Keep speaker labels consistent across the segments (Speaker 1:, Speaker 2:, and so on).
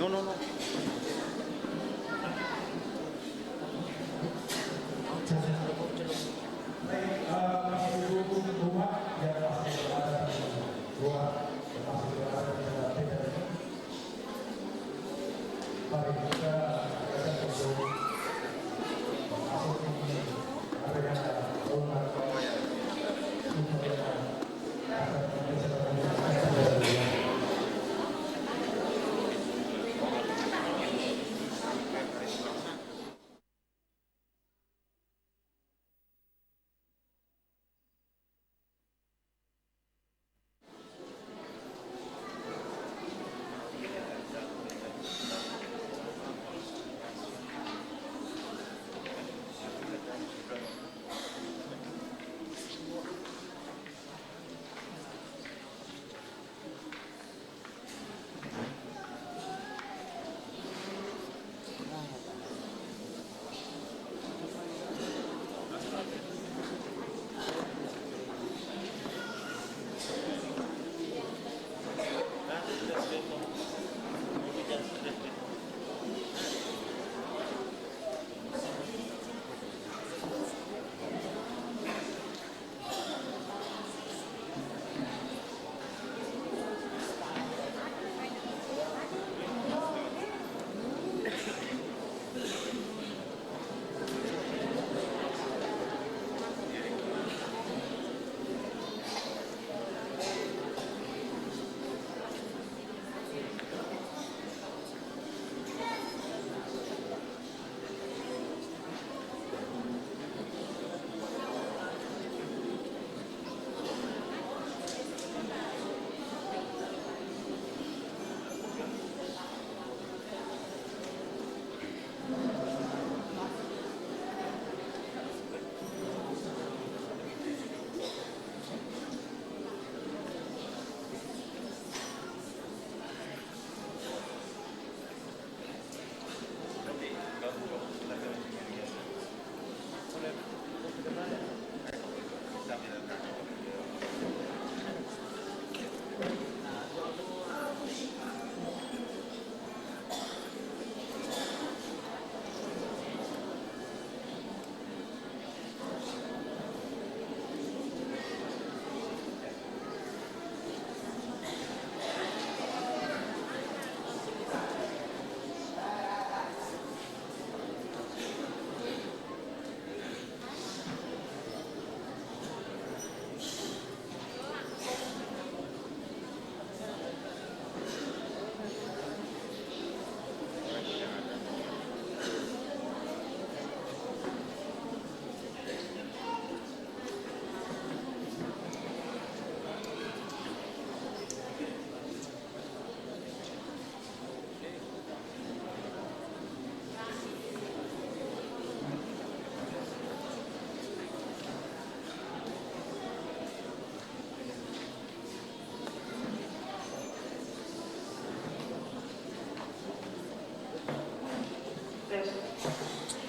Speaker 1: No, no, no.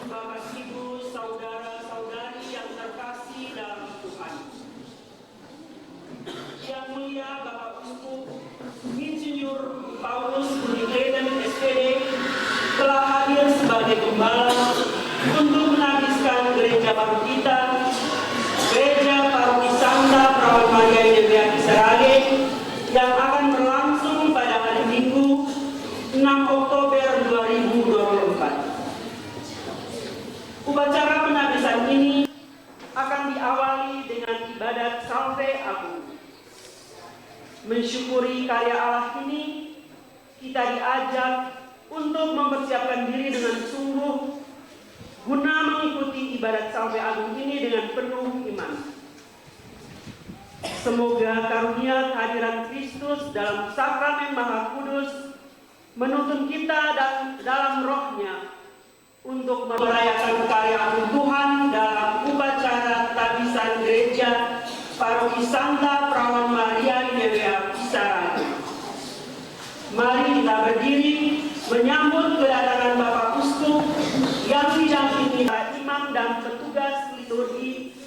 Speaker 2: Bapak, Ibu, saudara-saudari yang terkasih dalam Tuhan. Yang mulia Bapak Uskup Insinyur Paulus Budi Kleden SPD telah hadir sebagai gembala untuk menabiskan gereja baru kita, Gereja Paroki Santa Perawan Maria Inebriati Seragen, yang akan berlangsung pada hari Minggu 6 Oktober 2024. Upacara penabisan ini akan diawali dengan ibadat Salve Agung. Mensyukuri karya Allah ini, kita diajak untuk mempersiapkan diri dengan sungguh guna mengikuti ibadat Salve Agung ini dengan penuh iman. Semoga karunia kehadiran Kristus dalam sakramen Maha Kudus menuntun kita dan dalam rohnya untuk merayakan karya Tuhan dalam upacara tabisan gereja Paroki Santa Perawan Maria Inebriati Seragen. Mari kita berdiri menyambut kedatangan Bapak Uskup yang didampingi imam dan petugas liturgi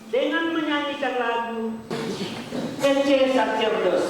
Speaker 2: dengan menyanyikan lagu Ecce Sacerdos.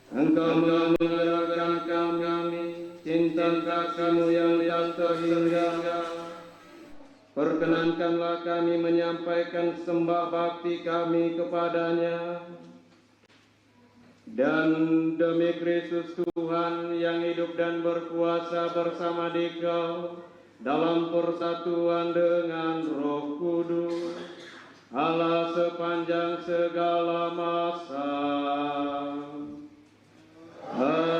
Speaker 1: Engkau menggerakkan kami, cinta kasih-Mu yang tak terhingga. Perkenankanlah kami menyampaikan sembah bakti kami kepadanya. Dan demi Kristus Tuhan yang hidup dan berkuasa bersama Dikau dalam persatuan dengan Roh Kudus, Allah sepanjang segala masa. Amin.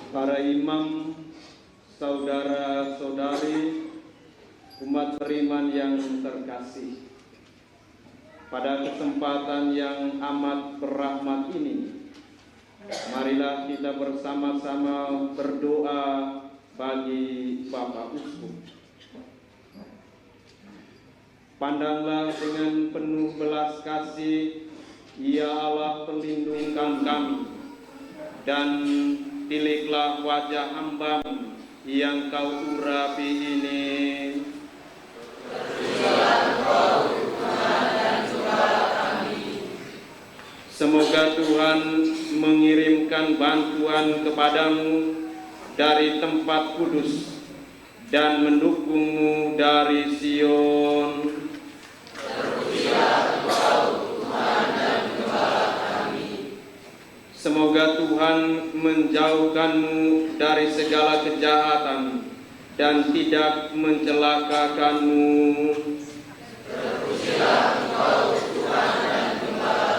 Speaker 1: Para imam, saudara-saudari, umat beriman yang terkasih, pada kesempatan yang amat berrahmat ini, marilah kita bersama-sama berdoa bagi Bapak Uskup. Pandanglah dengan penuh belas kasih, Ya Allah pelindungkan kami, dan pilihlah wajah hamba-Mu yang Kau urapi ini. Semoga Tuhan mengirimkan bantuan kepadamu dari tempat kudus dan mendukung-Mu dari Sion. Semoga Tuhan menjauhkan-Mu dari segala kejahatan dan tidak mencelakakan-Mu. Terpujilah Engkau, Tuhan dan Gembala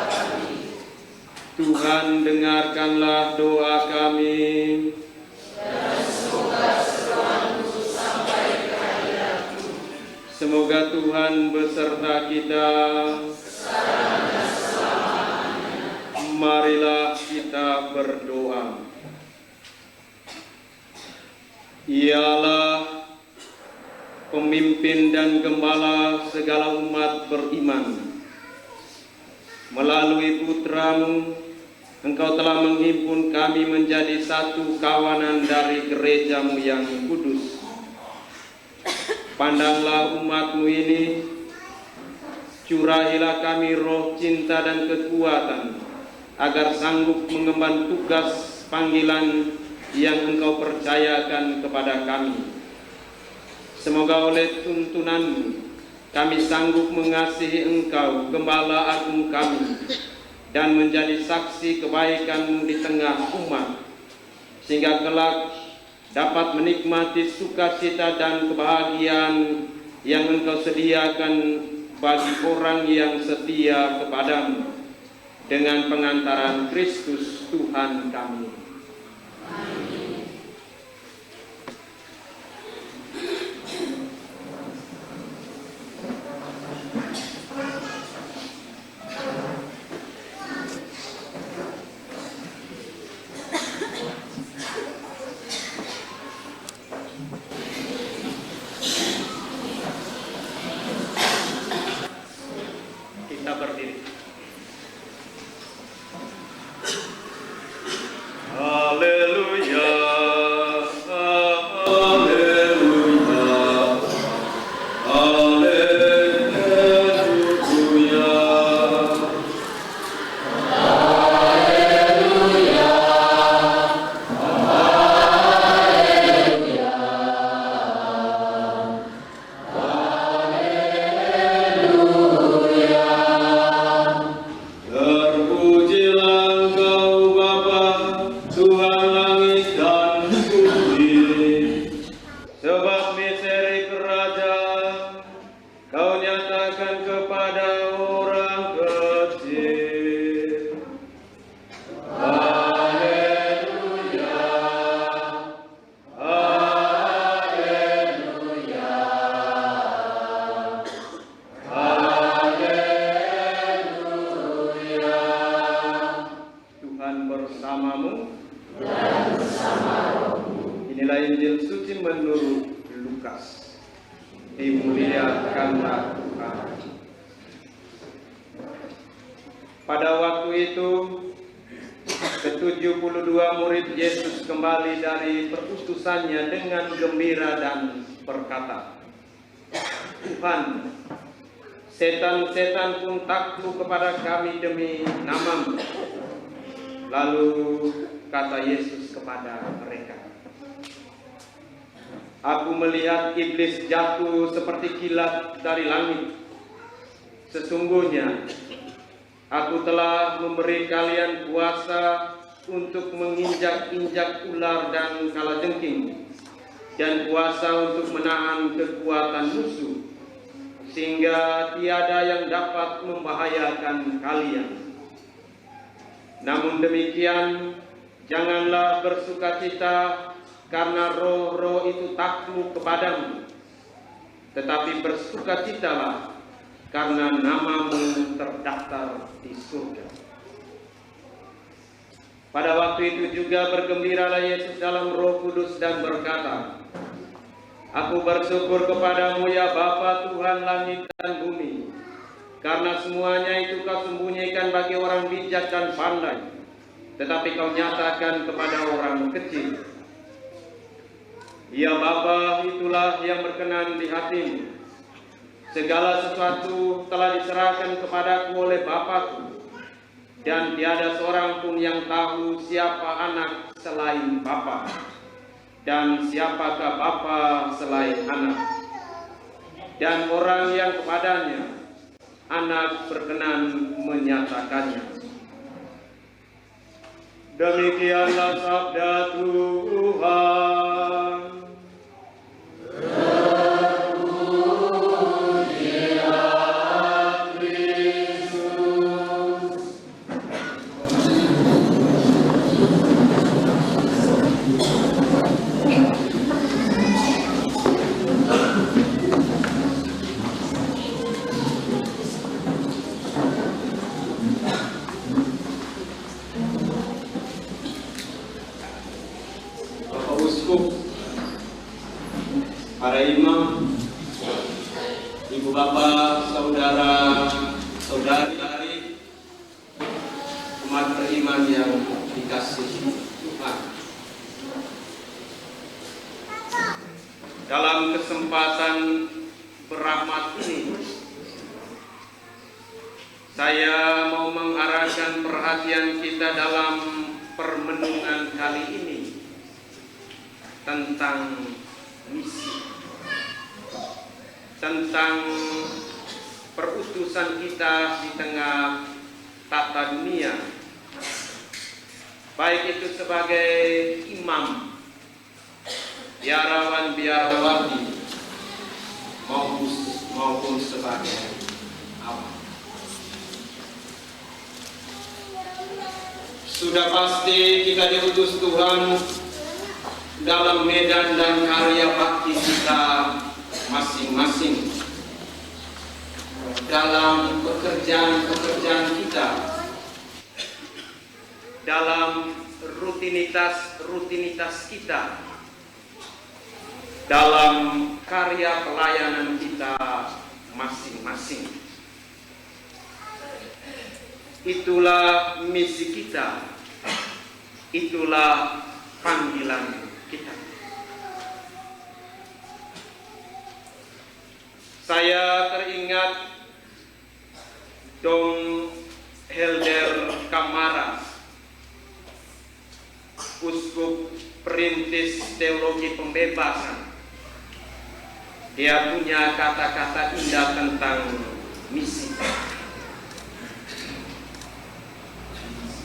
Speaker 1: dengarkanlah doa kami. Semoga Tuhan beserta kita. Marilah kita berdoa. Ialah pemimpin dan gembala segala umat beriman. Melalui putra-Mu, Engkau telah menghimpun kami menjadi satu kawanan dari gereja-Mu yang kudus. Pandanglah umat-Mu ini, curahilah kami roh cinta dan kekuatan, agar sanggup mengemban tugas panggilan yang Engkau percayakan kepada kami. Semoga oleh tuntunan-Mu kami sanggup mengasihi Engkau, Gembala Agung kami, dan menjadi saksi kebaikan-Mu di tengah umat, sehingga kelak dapat menikmati sukacita dan kebahagiaan yang Engkau sediakan bagi orang yang setia kepada-Mu, dengan pengantaran Kristus Tuhan kami. Kita berdiri. Haleluya, haleluya, haleluya. Terpujilah Engkau Bapa, Tuhan langit dan bumi, sebab misteri kerajaan Kau nyatakan kepada orang kecil. Haleluya, haleluya, haleluya. Tuhan bersamamu. Inilah Injil suci menurut Lukas. Dimuliakanlah Tuhan. Pada waktu itu, ke-72 murid Yesus kembali dari perutusannya dengan gembira dan berkata, Tuhan, setan-setan pun takluk kepada kami demi nama-Mu. Lalu kata Yesus kepada mereka, Aku melihat iblis jatuh seperti kilat dari langit. Sesungguhnya, Aku telah memberi kalian kuasa untuk menginjak-injak ular dan kalajengking, dan kuasa untuk menahan kekuatan musuh, sehingga tiada yang dapat membahayakan kalian. Namun demikian, janganlah bersukacita karena roh-roh itu takluk kepadamu, tetapi bersukacitalah karena nama-Mu terdaftar di surga. Pada waktu itu juga bergembiralah Yesus dalam Roh Kudus dan berkata, Aku bersyukur kepadamu ya Bapa Tuhan langit dan bumi, karena semuanya itu Kau sembunyikan bagi orang bijak dan pandai, tetapi Kau nyatakan kepada orang kecil. Ya Bapa, itulah yang berkenan di hati-Mu. Segala sesuatu telah diserahkan kepadaku oleh Bapa-Ku, dan tiada seorang pun yang tahu siapa anak selain Bapa, dan siapakah Bapa selain anak, dan orang yang kepadanya anak berkenan menyatakannya. Demikianlah sabda Tuhan. para imam, ibu bapak, saudara, saudari, umat beriman yang dikasihi Tuhan. Dalam kesempatan berahmat ini, saya mau mengarahkan perhatian kita dalam permenungan kali ini tentang misi, tentang perutusan kita di tengah tata dunia, baik itu sebagai imam, biarawan biarawati, maupun sebagai apa. Sudah pasti kita diutus Tuhan dalam medan dan karya bakti kita masing-masing, dalam pekerjaan kita, dalam rutinitas kita, dalam karya pelayanan kita masing-masing. Itulah misi kita, itulah panggilan kita. Saya teringat Dom Helder Kamara, uskup perintis teologi pembebasan. Dia punya kata-kata indah tentang misi.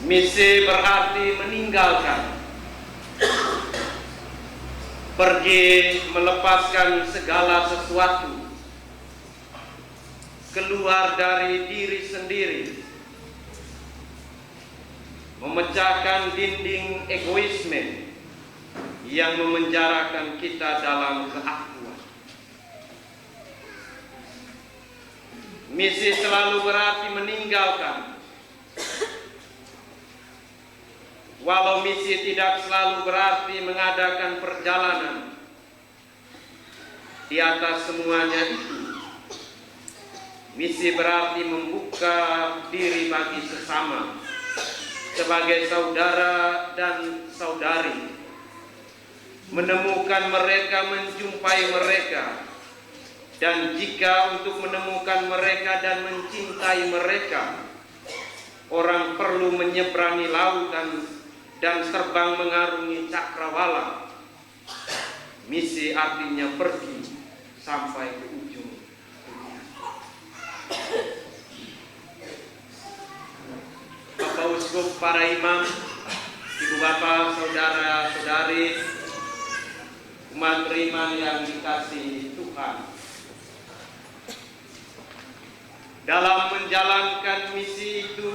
Speaker 1: Misi berarti meninggalkan, pergi melepaskan segala sesuatu, keluar dari diri sendiri, memecahkan dinding egoisme yang memenjarakan kita dalam keakuan. Misi selalu berarti meninggalkan. Walau misi tidak selalu berarti mengadakan perjalanan, di atas semuanya itu, misi berarti membuka diri bagi sesama, sebagai saudara dan saudari, menemukan mereka, menjumpai mereka, dan jika untuk menemukan mereka dan mencintai mereka, orang perlu menyeberangi lautan dan terbang mengarungi cakrawala. Misi artinya pergi sampai ke ujung dunia. Bapak Uskup, para imam, ibu bapak, saudara, saudari, umat beriman yang dikasihi Tuhan. Dalam menjalankan misi itu,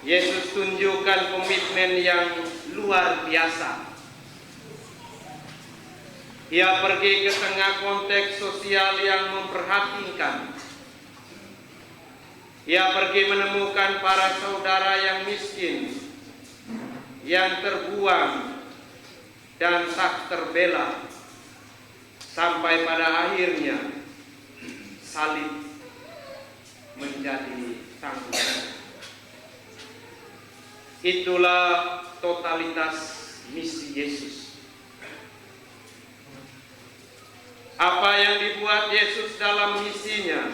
Speaker 1: Yesus tunjukkan komitmen yang luar biasa. Ia pergi ke tengah konteks sosial yang memprihatinkan. Ia pergi menemukan para saudara yang miskin, yang terbuang dan tak terbela, sampai pada akhirnya salib menjadi tanggungan. Itulah totalitas misi Yesus. Apa yang dibuat Yesus dalam misinya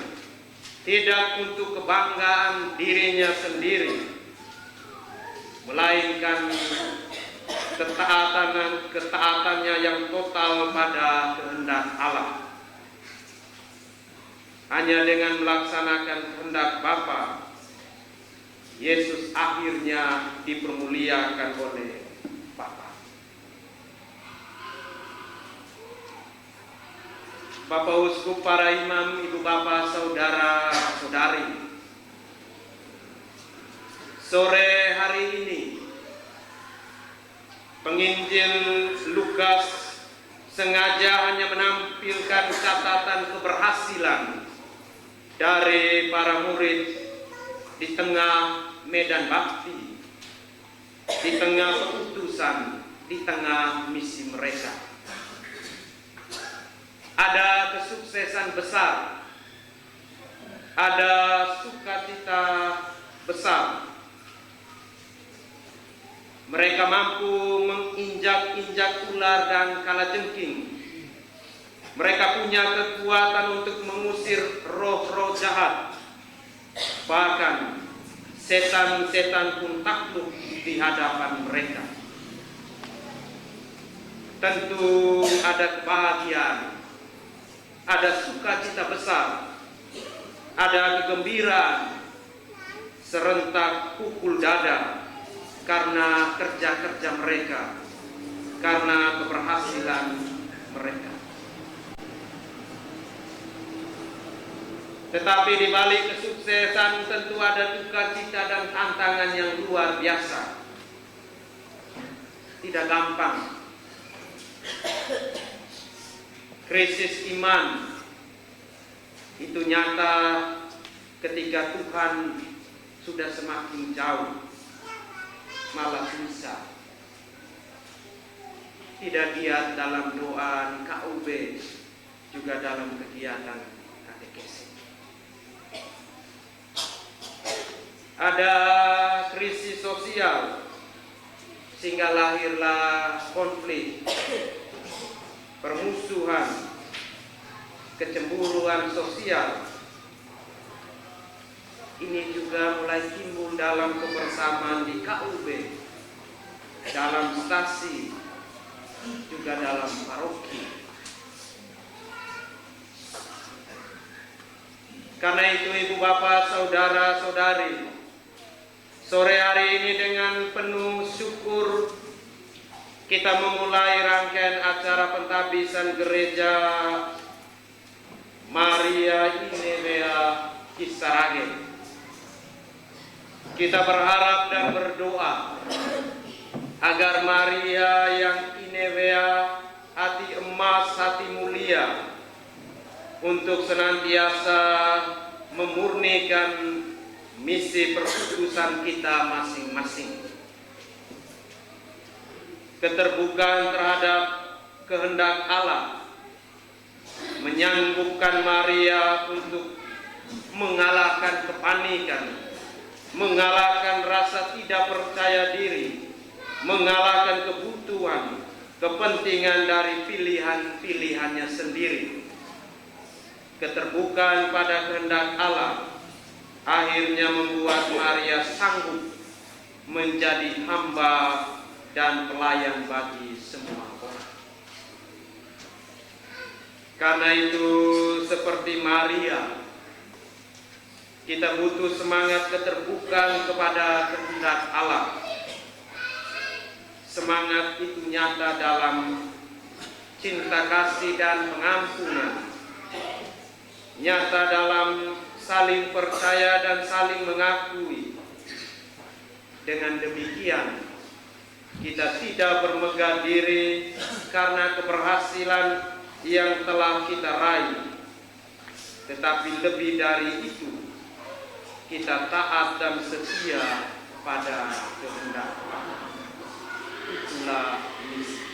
Speaker 1: tidak untuk kebanggaan dirinya sendiri, melainkan ketaatannya yang total pada kehendak Allah. Hanya dengan melaksanakan kehendak Bapa, Yesus akhirnya dipermuliakan oleh Bapa. Bapak Uskup, para imam, ibu bapak, saudara, saudari, sore hari ini penginjil Lukas sengaja hanya menampilkan catatan keberhasilan dari para murid di tengah medan bakti, di tengah perutusan, di tengah misi mereka. ada kesuksesan besar, ada sukacita besar. Mereka mampu menginjak-injak ular dan kalajengking. Mereka punya kekuatan untuk mengusir roh-roh jahat. Bahkan setan-setan pun takluk di hadapan mereka. Tentu ada kebahagiaan, ada sukacita besar, ada kegembiraan, serentak pukul dada karena kerja-kerja mereka, karena keberhasilan mereka. Tetapi di balik kesuksesan tentu ada duka cita dan tantangan yang luar biasa. Tidak gampang. Krisis iman itu nyata ketika Tuhan sudah semakin jauh, malah bisa. Tidak giat dalam doa di KUB, juga dalam kegiatan katekesi. Ada krisis sosial, sehingga lahirlah konflik, permusuhan, kecemburuan sosial. Ini juga mulai timbul dalam kebersamaan di KUB, dalam stasi, juga dalam paroki. Karena itu ibu bapak, saudara saudari, sore hari ini dengan penuh syukur kita memulai rangkaian acara pentabisan gereja Maria Inebea Kisarage. Kita berharap dan berdoa agar Maria yang Inebea, hati emas, hati mulia, untuk senantiasa memurnikan misi perkudusan kita masing-masing. Keterbukaan terhadap kehendak Allah menyanggupkan Maria untuk mengalahkan kepanikan, mengalahkan rasa tidak percaya diri, mengalahkan kebutuhan, kepentingan dari pilihan-pilihannya sendiri. Keterbukaan pada kehendak Allah akhirnya membuat Maria sanggup menjadi hamba dan pelayan bagi semua orang. Karena itu, seperti Maria, kita butuh semangat keterbukaan kepada kehendak Allah. Semangat itu nyata dalam cinta kasih dan pengampunan, nyata dalam saling percaya dan saling mengakui. Dengan demikian, kita tidak bermegah diri karena keberhasilan yang telah kita raih, tetapi lebih dari itu, kita taat dan setia pada kehendak Allah. Itulah misi.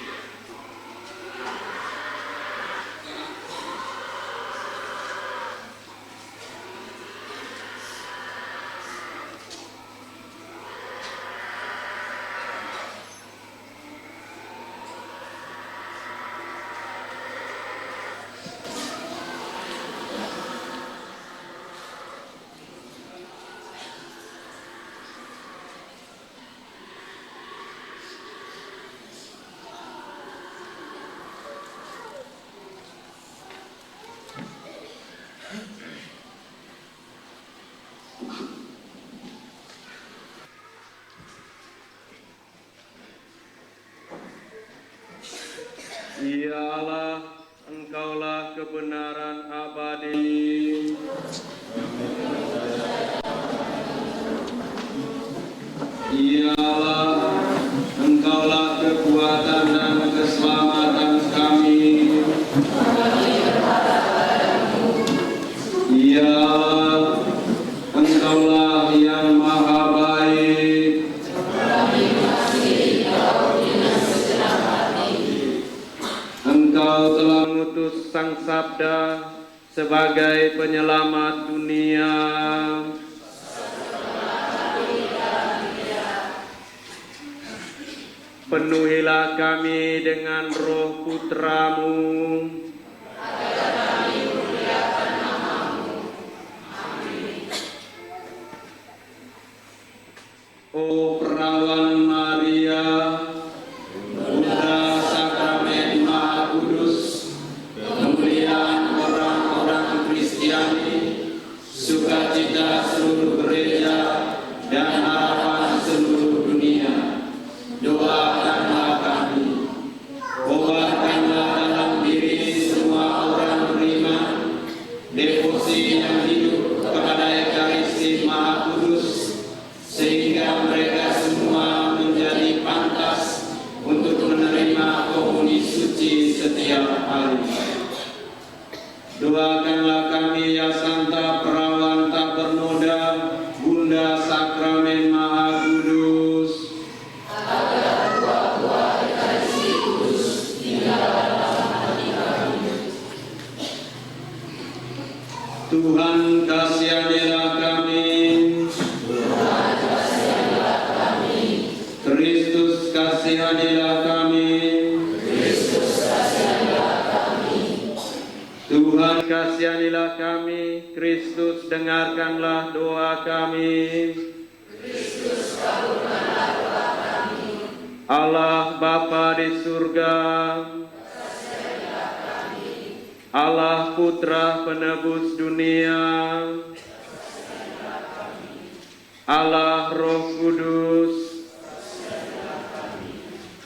Speaker 1: Ya Allah, Engkaulah kebenaran abadi. Ya Allah, Engkaulah kekuatan dan keselamatan kami. Ya Allah, Engkaulah sebagai penyelamat dunia. Penuhilah kami dengan roh Putramu, O Perawan Maria, Bunda Sakramen Maha Kudus, kemuliaan orang-orang Kristiani, sukacita seluruh gereja, dan harapan seluruh dunia, doakanlah kami. Obatkanlah dalam diri semua orang beriman devosi yang hidup kepada Ekaristi Maha Kudus, sehingga mereka semua menjadi pantas untuk menerima komuni suci setiap hari. Doakanlah kami ya Santa Perawan tak bernoda, Bunda Sakramen Maha Kudus, agar buah-buah Ekaristi Kudus tinggal dalam hati kami. Tuhan kasihanilah kami. Kristus kasihanilah kami. Tuhan kasihanilah kami. Kristus dengarkanlah doa kami. Kristus kabulkanlah doa kami. Allah Bapa di surga, kasihanilah kami. Allah Putra penebus dunia, kasihanilah kami. Allah Roh Kudus,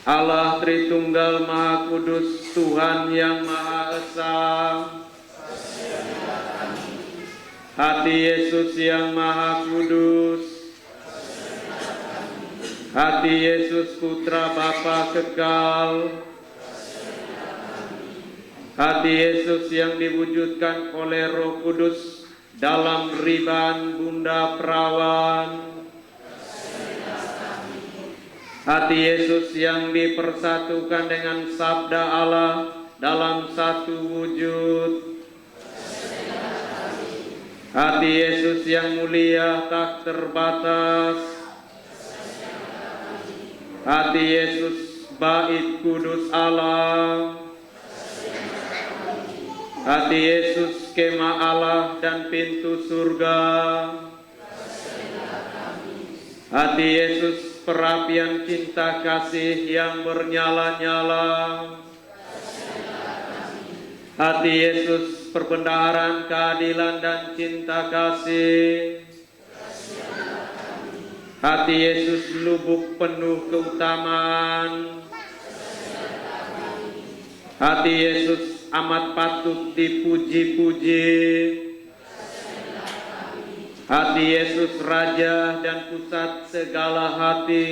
Speaker 1: Allah Tritunggal Maha Kudus, Tuhan yang Maha Esa, hati Yesus yang Maha Kudus, hati Yesus Putra Bapa kekal, hati Yesus yang diwujudkan oleh Roh Kudus dalam riban Bunda Perawan, hati Yesus yang dipersatukan dengan sabda Allah dalam satu wujud, hati Yesus yang mulia tak terbatas, hati Yesus bait kudus Allah, hati Yesus kemah Allah dan pintu surga, hati Yesus perapian cinta kasih yang bernyala-nyala, hati Yesus perbendaharaan keadilan dan cinta kasih, hati Yesus lubuk penuh keutamaan, hati Yesus amat patut dipuji-puji, hati Yesus Raja dan pusat segala hati,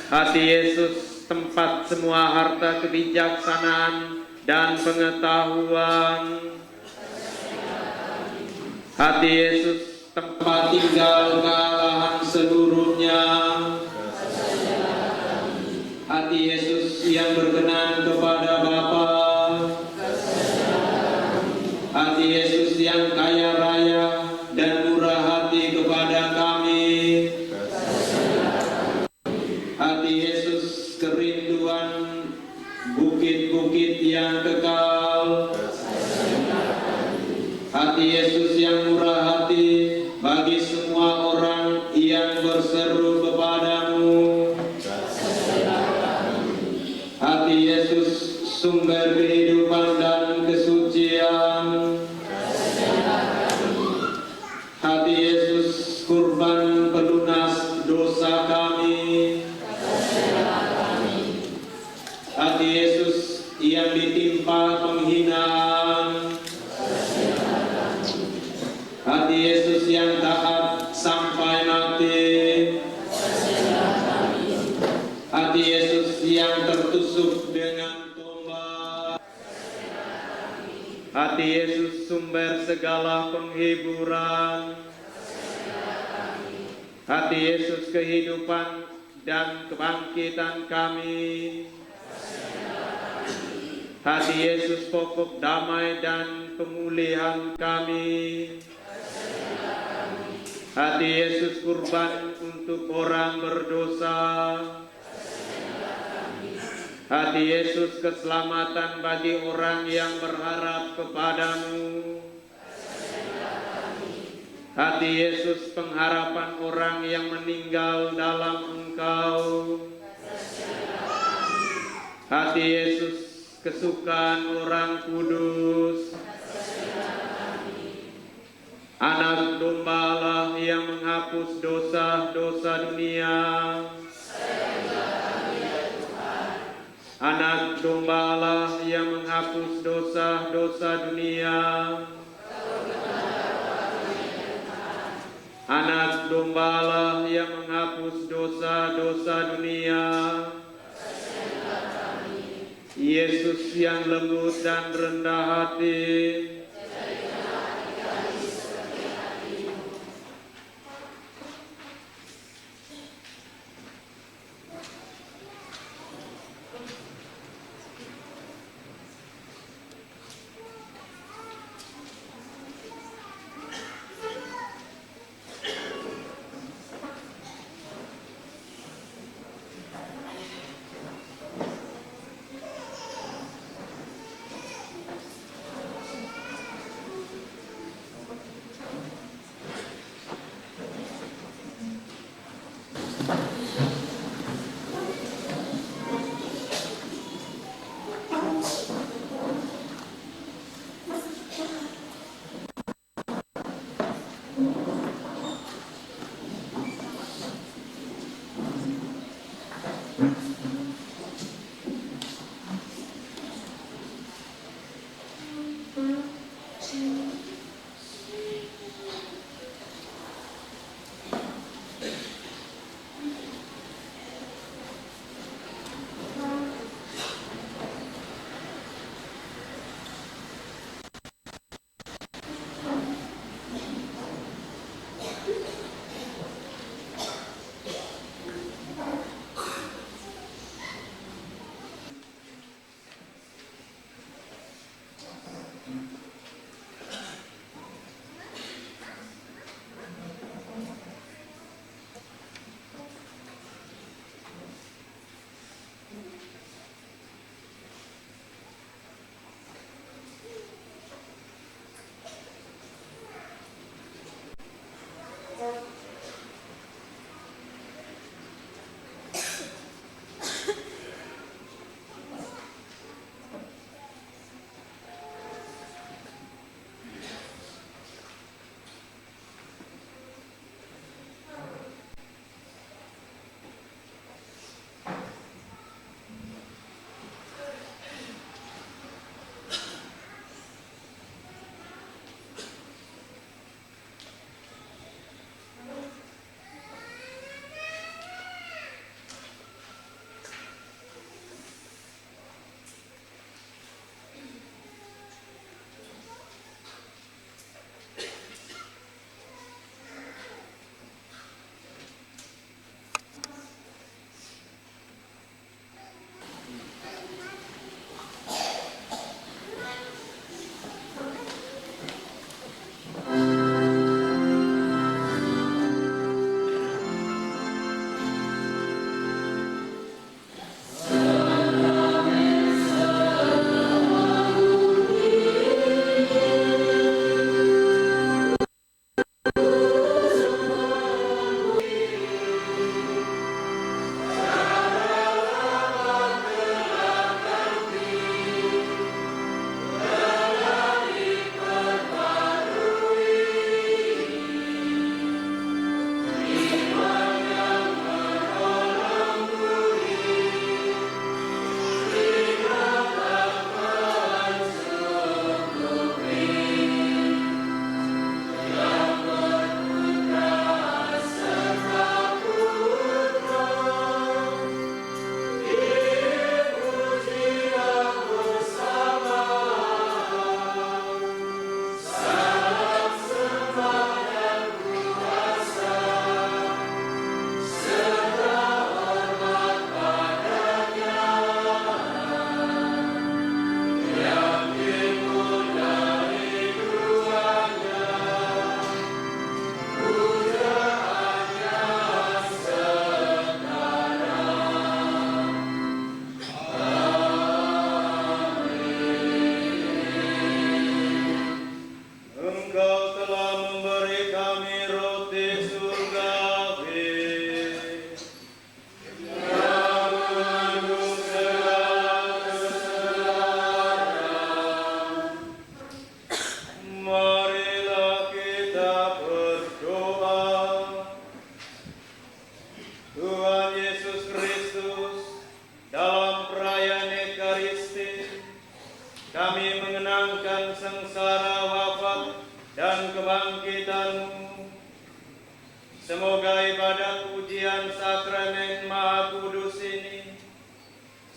Speaker 1: hati Yesus tempat semua harta kebijaksanaan dan pengetahuan, hati Yesus tempat tinggal kealahan seluruhnya, hati Yesus yang berkenan kepada Bapa, hati Yesus yang kaya raya dan murah hati kepada kami, hati Yesus kerinduan bukit-bukit yang kekal, hati Yesus yang murah hati bagi semua orang yang berseru kepadamu, hati Yesus sumber kehidupan dan kesucian, hati Yesus kurban pelunas dosa kami, hati Yesus yang ditimpa penghinaan, hati Yesus yang taat sampai mati, hati Yesus yang tertusuk dengan tombak, hati Yesus sumber segala penghiburan, hati Yesus kehidupan dan kebangkitan kami, Hati Yesus pokok damai dan pemulihan kami. Hati Yesus kurban untuk orang berdosa. Hati Yesus keselamatan bagi orang yang berharap kepadamu. Hati Yesus pengharapan orang yang meninggal dalam Engkau. Hati Yesus kesukaan orang kudus. Anak domba Allah yang menghapus dosa-dosa dunia. Anak domba Allah yang menghapus dosa-dosa dunia. Anak domba Allah yang menghapus dosa-dosa dunia. Yesus yang lembut dan rendah hati. pembangkitanmu. Semoga ibadat pujian sakramen Maha Kudus ini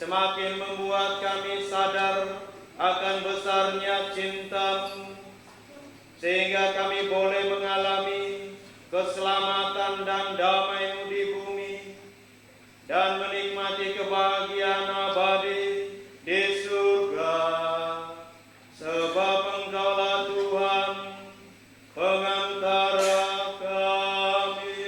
Speaker 1: semakin membuat kami sadar akan besarnya cinta-Mu, sehingga kami boleh mengalami keselamatan dan damai-Mu di bumi, dan menikmati kebahagiaan abadi di surga. Sebab Engkaulah Tuhan, pengantara kami.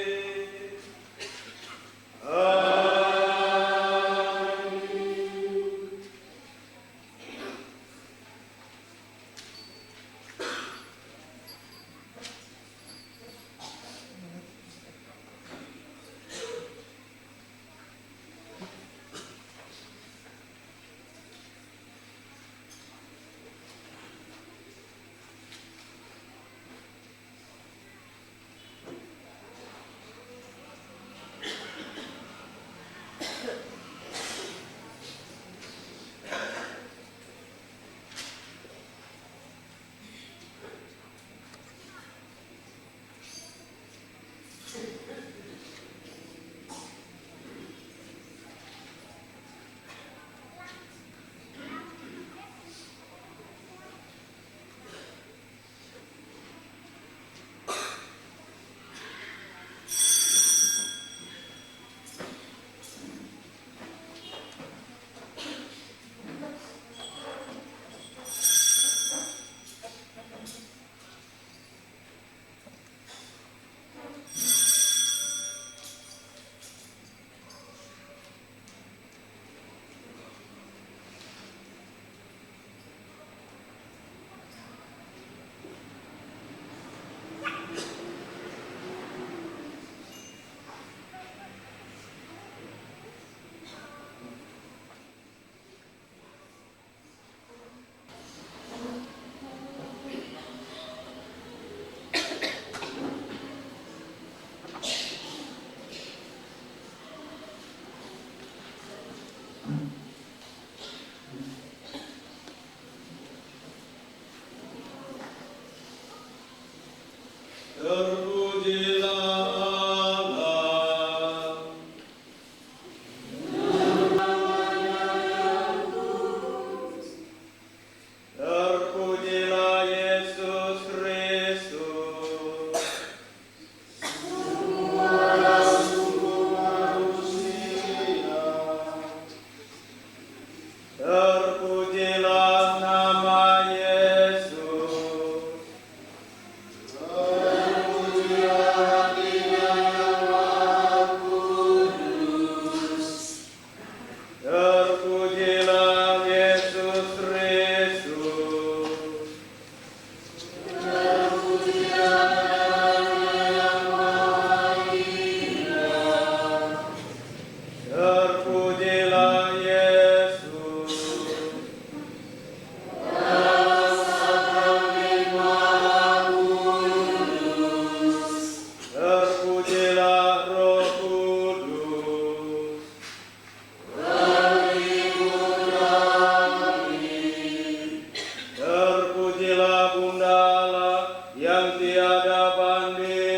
Speaker 1: Terpujilah Bunda Allah yang tiada banding.